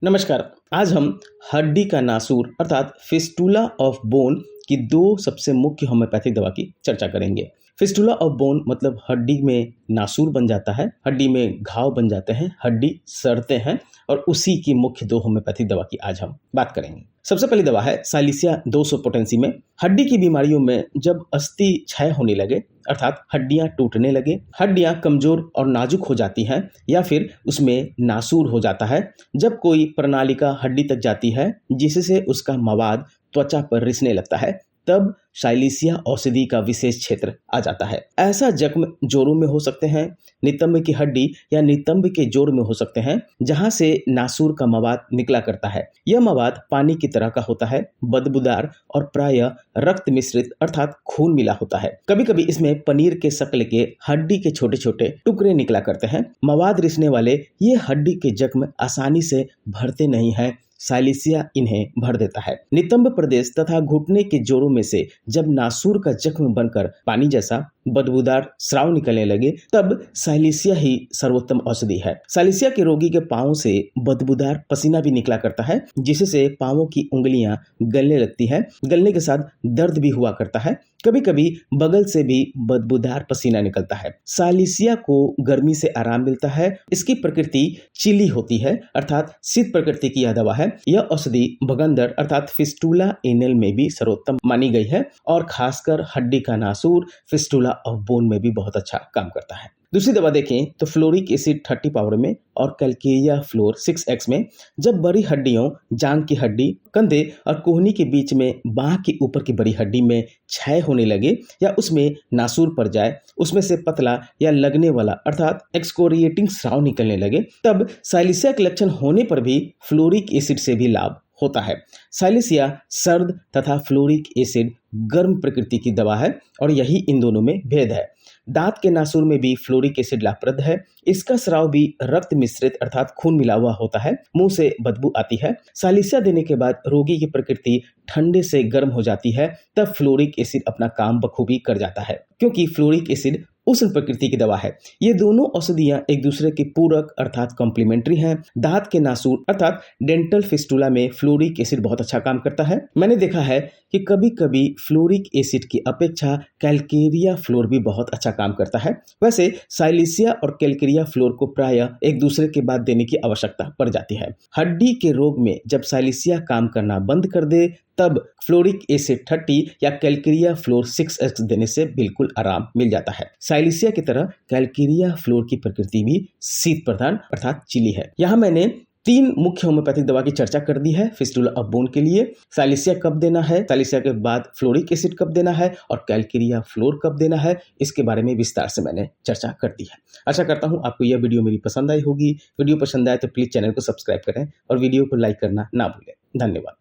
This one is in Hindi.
नमस्कार। आज हम हड्डी का नासूर अर्थात फिस्टुला ऑफ बोन की दो सबसे मुख्य होम्योपैथिक दवा की चर्चा करेंगे। फिस्टुला ऑफ बोन मतलब हड्डी में नासूर बन जाता है, हड्डी में घाव बन जाते हैं, हड्डी सड़ते हैं और उसी की मुख्य दो होम्योपैथिक दवा की आज हम बात करेंगे। सबसे पहली दवा है साइलिसिया 200 पोटेंसी में। हड्डी की बीमारियों में जब अस्थि क्षय होने लगे अर्थात हड्डियां टूटने लगे, हड्डियां कमजोर और नाजुक हो जाती हैं या फिर उसमें नासूर हो जाता है, जब कोई प्रणालिका हड्डी तक जाती है जिससे उसका मवाद त्वचा पर रिसने लगता है, तब साइलिसिया औषधि का विशेष क्षेत्र आ जाता है। ऐसा जख्म जोड़ों में हो सकते हैं, नितंब की हड्डी या नितंब के जोड़ में हो सकते हैं जहां से नासूर का मवाद निकला करता है। यह मवाद पानी की तरह का होता है, बदबूदार और प्रायः रक्त मिश्रित अर्थात खून मिला होता है। कभी कभी इसमें पनीर के शक्ल के हड्डी के छोटे छोटे टुकड़े निकला करते हैं। मवाद रिसने वाले ये हड्डी के जख्म आसानी से भरते नहीं हैं, साइलिसिया इन्हें भर देता है। नितंब प्रदेश तथा घुटने के जोड़ों में से जब नासूर का जख्म बनकर पानी जैसा बदबूदार स्राव निकलने लगे, तब साइलिसिया ही सर्वोत्तम औषधि है। साइलिसिया के रोगी के पांवों से बदबूदार पसीना भी निकला करता है, जिससे पांवों की उंगलियां गलने लगती है। गलने के साथ दर्द भी हुआ करता है। कभी कभी बगल से भी बदबूदार पसीना निकलता है। साइलिसिया को गर्मी से आराम मिलता है। इसकी प्रकृति चिली होती है अर्थात शीत प्रकृति की यह दवा है। यह औषधि भगंदर अर्थात फिस्टुला एनल में भी सर्वोत्तम मानी गई है और खासकर हड्डी का नासूर फिस्टुला ऑफ बोन में भी बहुत अच्छा काम करता है। दूसरी दवा देखें तो फ्लोरिक एसिड 30 पावर में और कैलकेरिया फ्लोर 6x में। जब बड़ी हड्डियों, जांग की हड्डी, कंधे और कोहनी के बीच में बांह के ऊपर की बड़ी हड्डी में क्षय होने लगे या उसमें नासूर पड़ जाए, उसमें से पतला या लगने वाला अर्थात एक्सकोरिएटिंग स्राव निकलने लगे, तब साइलिसिया के लक्षण होने पर भी फ्लोरिक एसिड से भी लाभ होता है। साइलिसिया सर्द तथा फ्लोरिक एसिड गर्म प्रकृति की दवा है और यही इन दोनों में भेद है। दांत के नासूर में भी फ्लोरिक एसिड लाभप्रद है। इसका स्राव भी रक्त मिश्रित अर्थात खून मिला हुआ होता है। मुंह से बदबू आती है। साइलिसिया देने के बाद रोगी की प्रकृति ठंडे से गर्म हो जाती है, तब फ्लोरिक एसिड अपना काम बखूबी कर जाता है, क्योंकि फ्लोरिक एसिड उष्ण प्रकृति की दवा है। ये दोनों औषधियां एक दूसरे के पूरक अर्थात कॉम्प्लीमेंट्री हैं। दांत के नासूर अर्थात डेंटल फिस्टुला में फ्लोरिक एसिड बहुत अच्छा काम करता है। मैंने देखा है कि कभी कभी फ्लोरिक एसिड की अपेक्षा कैलकेरिया फ्लोर भी बहुत अच्छा काम करता है। वैसे साइलिसिया और कैलकेरिया फ्लोर को प्रायः एक दूसरे के बाद देने की आवश्यकता पड़ जाती है। हड्डी के रोग में जब साइलिसिया काम करना बंद कर दे, तब फ्लोरिक एसिड 30 या कैलकेरिया फ्लोर 6x देने से बिल्कुल आराम मिल जाता है। साइलिसिया की तरह कैलकेरिया फ्लोर की प्रकृति भी शीत प्रधान अर्थात चिली है। यहाँ मैंने 3 मुख्य होम्योपैथिक दवा की चर्चा कर दी है। फिस्टुला ऑफ बोन के लिए साइलिसिया कब देना है, साइलिसिया के बाद फ्लोरिक एसिड कब देना है और कैलकेरिया फ्लोर कब देना है, इसके बारे में विस्तार से मैंने चर्चा कर दी है। आशा करता हूँ आपको यह वीडियो मेरी पसंद आई होगी। वीडियो पसंद आए तो प्लीज चैनल को सब्सक्राइब करें और वीडियो को लाइक करना ना भूलें। धन्यवाद।